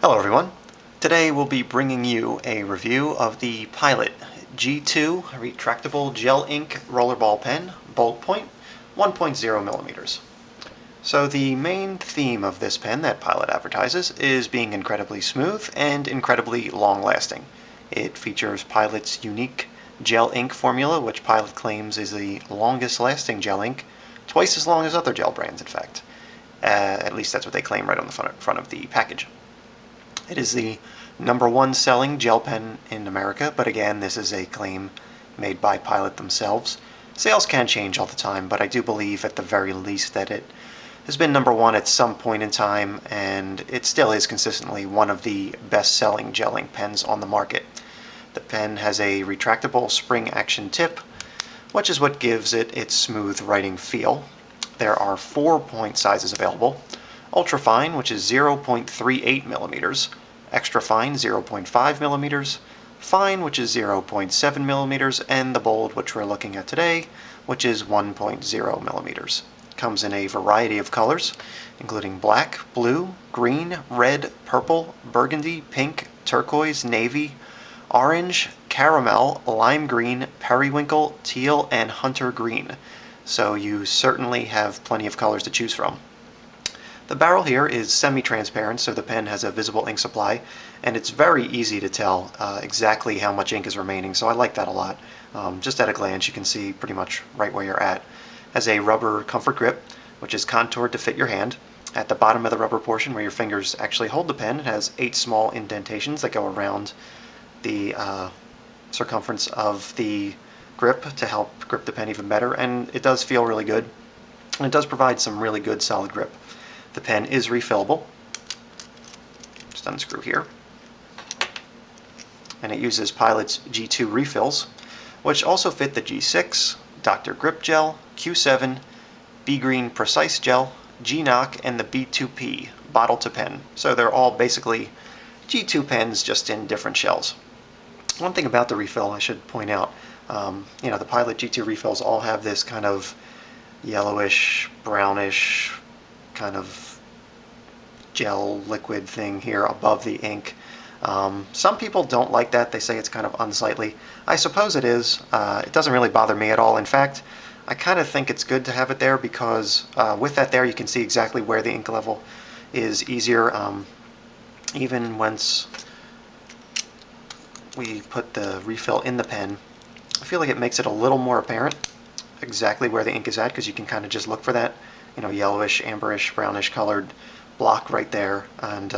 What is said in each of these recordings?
Hello everyone. Today we'll be bringing you a review of the Pilot G2 Retractable Gel Ink Rollerball Pen, bold point, 1.0 millimeters. So the main theme of this pen that Pilot advertises is being incredibly smooth and incredibly long-lasting. It features Pilot's unique gel ink formula, which Pilot claims is the longest-lasting gel ink, twice as long as other gel brands, in fact. At least that's what they claim right on the front of the package. It is the #1 selling gel pen in America, but again, this is a claim made by Pilot themselves. Sales can change all the time, but I do believe at the very least that it has been #1 at some point in time, and it still is consistently one of the best-selling gel ink pens on the market. The pen has a retractable spring action tip, which is what gives it its smooth writing feel. There are 4-point sizes available: ultra fine, which is 0.38 millimeters, extra fine, 0.5 millimeters, fine, which is 0.7 millimeters, and the bold, which we're looking at today, which is 1.0 millimeters. It comes in a variety of colors, including black, blue, green, red, purple, burgundy, pink, turquoise, navy, orange, caramel, lime green, periwinkle, teal, and hunter green. So you certainly have plenty of colors to choose from. The barrel here is semi-transparent, so the pen has a visible ink supply, and it's very easy to tell exactly how much ink is remaining, so I like that a lot. Just at a glance, you can see pretty much right where you're at. It has a rubber comfort grip, which is contoured to fit your hand. At the bottom of the rubber portion, where your fingers actually hold the pen, it has 8 small indentations that go around the circumference of the grip to help grip the pen even better, and it does feel really good, and it does provide some really good solid grip. The pen is refillable. Just unscrew here. And it uses Pilot's G2 refills, which also fit the G6, Dr. Grip Gel, Q7, B-Green Precise Gel, G-Knock, and the B2P, bottle to pen. So they're all basically G2 pens, just in different shells. One thing about the refill I should point out, the Pilot G2 refills all have this kind of yellowish, brownish, kind of gel liquid thing here above the ink. Some people don't like that. They say it's kind of unsightly. I suppose it is. It doesn't really bother me at all. In fact, I kind of think it's good to have it there because with that there you can see exactly where the ink level is easier. Even once we put the refill in the pen, I feel like it makes it a little more apparent exactly where the ink is at, because you can kind of just look for that, yellowish, amberish, brownish colored block right there, and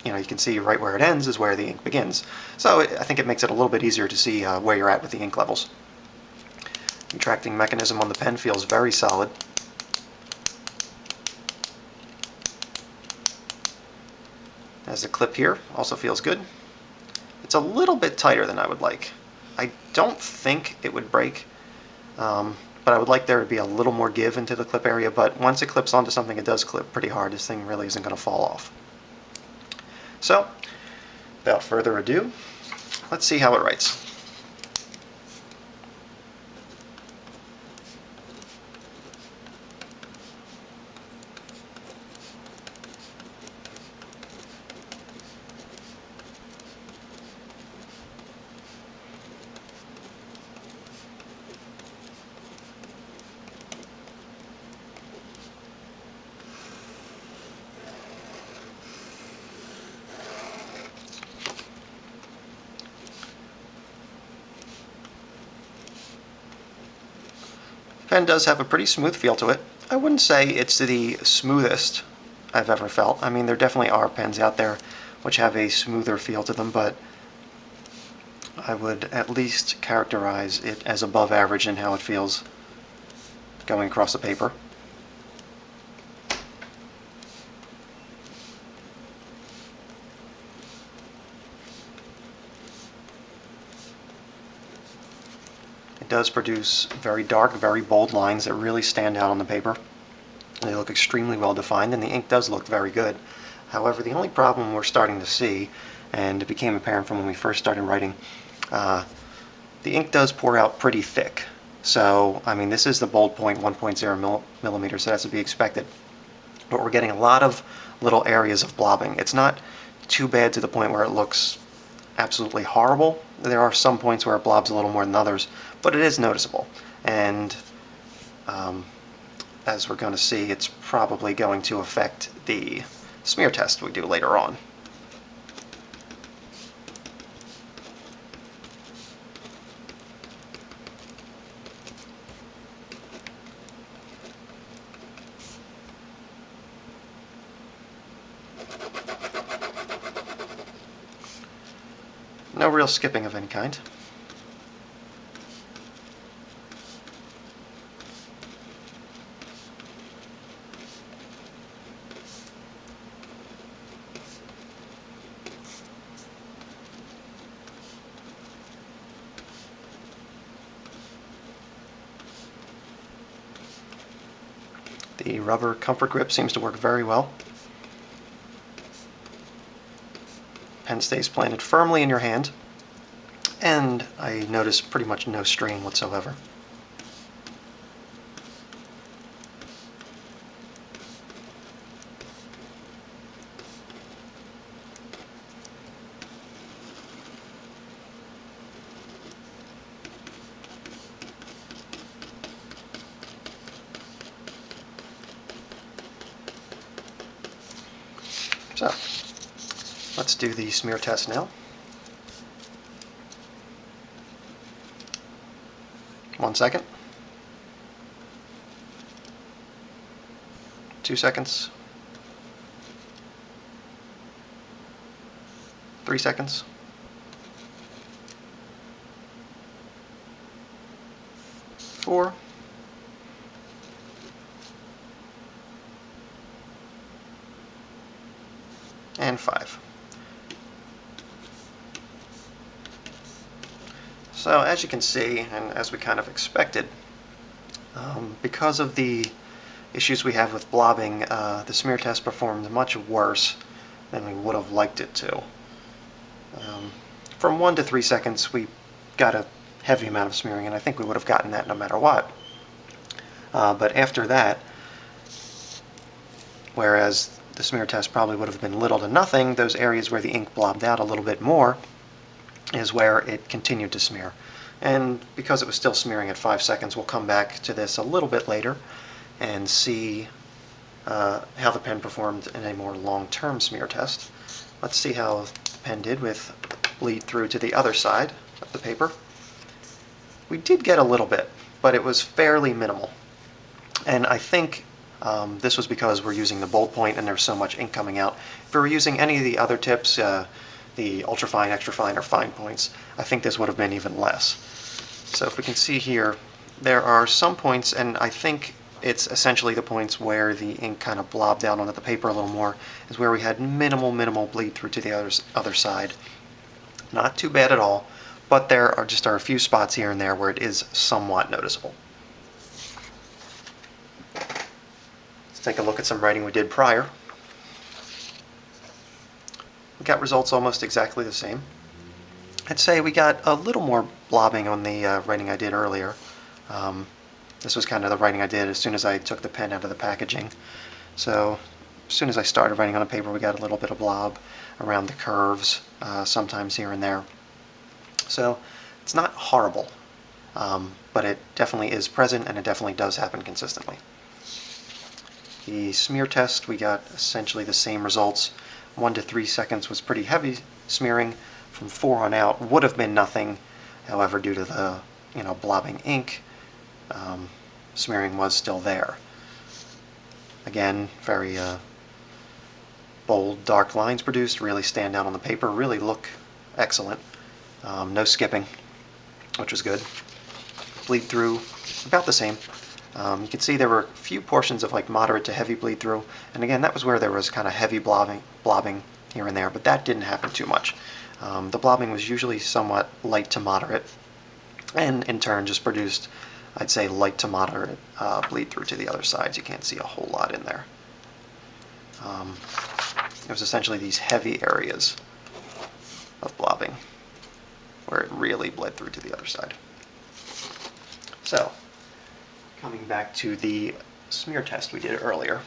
you can see right where it ends is where the ink begins. So I think it makes it a little bit easier to see where you're at with the ink levels. The retracting mechanism on the pen feels very solid. As the clip here also feels good. It's a little bit tighter than I would like. I don't think it would break, but I would like there to be a little more give into the clip area, but once it clips onto something, it does clip pretty hard. This thing really isn't going to fall off. So, without further ado, let's see how it writes. The pen does have a pretty smooth feel to it. I wouldn't say it's the smoothest I've ever felt. I mean, there definitely are pens out there which have a smoother feel to them, but I would at least characterize it as above average in how it feels going across the paper. It does produce very dark, very bold lines that really stand out on the paper. They look extremely well defined, and the ink does look very good. However, the only problem we're starting to see, and it became apparent from when we first started writing, the ink does pour out pretty thick. So, I mean, this is the bold point, 1.0 millimeters, so that's to be expected. But we're getting a lot of little areas of blobbing. It's not too bad to the point where it looks absolutely horrible. There are some points where it blobs a little more than others, but it is noticeable. And as we're going to see, it's probably going to affect the smear test we do later on. No real skipping of any kind. The rubber comfort grip seems to work very well. Pen stays planted firmly in your hand, and I notice pretty much no strain whatsoever. So, let's do the smear test now. 1 second. 2 seconds. 3 seconds. 4. And 5. So as you can see, and as we kind of expected, because of the issues we have with blobbing, the smear test performed much worse than we would have liked it to. From 1 to 3 seconds, we got a heavy amount of smearing, and I think we would have gotten that no matter what. But after that, whereas the smear test probably would have been little to nothing, those areas where the ink blobbed out a little bit more is where it continued to smear. And because it was still smearing at 5 seconds, we'll come back to this a little bit later and see how the pen performed in a more long-term smear test. Let's see how the pen did with bleed through to the other side of the paper. We did get a little bit, but it was fairly minimal. And I think this was because we're using the bold point and there's so much ink coming out. If we were using any of the other tips, the ultra fine, extra fine, or fine points, I think this would have been even less. So if we can see here, there are some points, and I think it's essentially the points where the ink kind of blobbed out onto the paper a little more, is where we had minimal bleed through to the other side. Not too bad at all, but there are a few spots here and there where it is somewhat noticeable. Let's take a look at some writing we did prior. We got results almost exactly the same. I'd say we got a little more blobbing on the writing I did earlier. This was kind of the writing I did as soon as I took the pen out of the packaging. So as soon as I started writing on the paper, we got a little bit of blob around the curves, sometimes here and there. So it's not horrible, but it definitely is present, and it definitely does happen consistently. The smear test, we got essentially the same results. 1 to 3 seconds was pretty heavy smearing. From 4 on out would have been nothing. However, due to the blobbing ink, smearing was still there. Again, very bold, dark lines produced, really stand out on the paper, really look excellent. No skipping, which was good. Bleed through, about the same. You can see there were a few portions of like moderate to heavy bleed through, and again, that was where there was kind of heavy blobbing here and there, but that didn't happen too much. The blobbing was usually somewhat light to moderate, and in turn just produced, I'd say, light to moderate bleed through to the other sides. You can't see a whole lot in there. It was essentially these heavy areas of blobbing where it really bled through to the other side. So, coming back to the smear test we did earlier.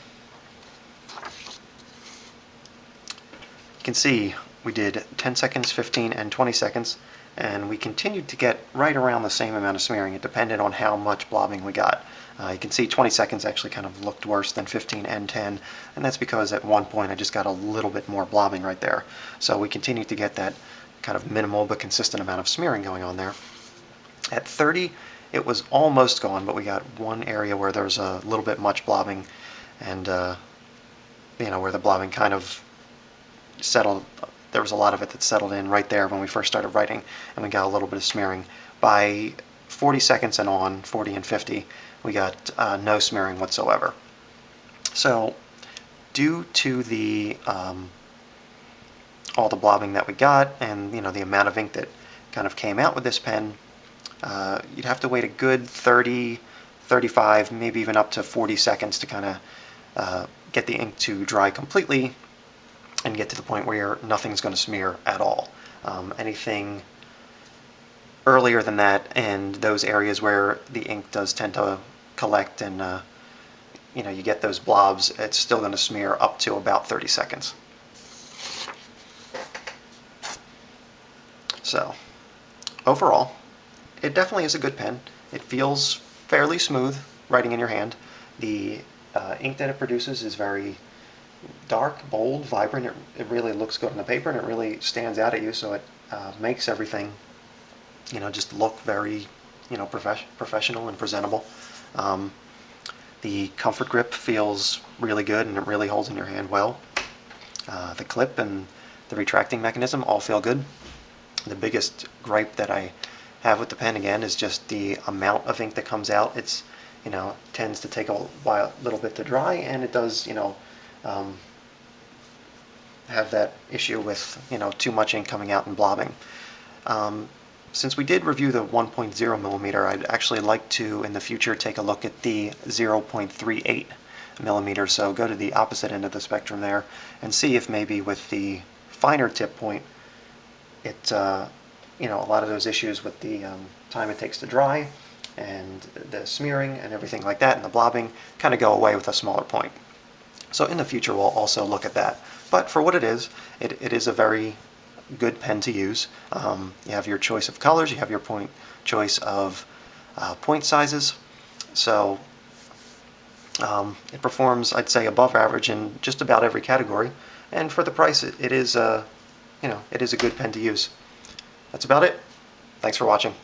can see we did 10 seconds, 15, and 20 seconds, and we continued to get right around the same amount of smearing. It depended on how much blobbing we got. You can see 20 seconds actually kind of looked worse than 15 and 10, and that's because at one point I just got a little bit more blobbing right there. So we continued to get that kind of minimal but consistent amount of smearing going on there. At 30, it was almost gone, but we got one area where there's a little bit much blobbing, and where the blobbing kind of settled. There was a lot of it that settled in right there when we first started writing, and we got a little bit of smearing. By 40 seconds and on, 40 and 50, we got no smearing whatsoever. So due to the all the blobbing that we got, and the amount of ink that kind of came out with this pen, you'd have to wait a good 30, 35, maybe even up to 40 seconds to kind of get the ink to dry completely and get to the point where nothing's going to smear at all. Anything earlier than that, and those areas where the ink does tend to collect and you get those blobs, it's still going to smear up to about 30 seconds. So overall, it definitely is a good pen. It feels fairly smooth writing in your hand. The ink that it produces is very dark, bold, vibrant. It really looks good on the paper, and it really stands out at you, so it makes everything just look very professional and presentable. The comfort grip feels really good, and it really holds in your hand well. The clip and the retracting mechanism all feel good. The biggest gripe that I have with the pen, again, is just the amount of ink that comes out. It's tends to take a little bit to dry, and it does have that issue with too much ink coming out and blobbing. Since we did review the 1.0 millimeter, I'd actually like to in the future take a look at the 0.38 millimeter, so go to the opposite end of the spectrum there and see if maybe with the finer tip point, it a lot of those issues with the time it takes to dry and the smearing and everything like that and the blobbing kind of go away with a smaller point. So in the future we'll also look at that. But for what it is a very good pen to use. You have your choice of colors, you have your choice of point sizes, so it performs, I'd say, above average in just about every category, and for the price it is a good pen to use. That's about it. Thanks for watching.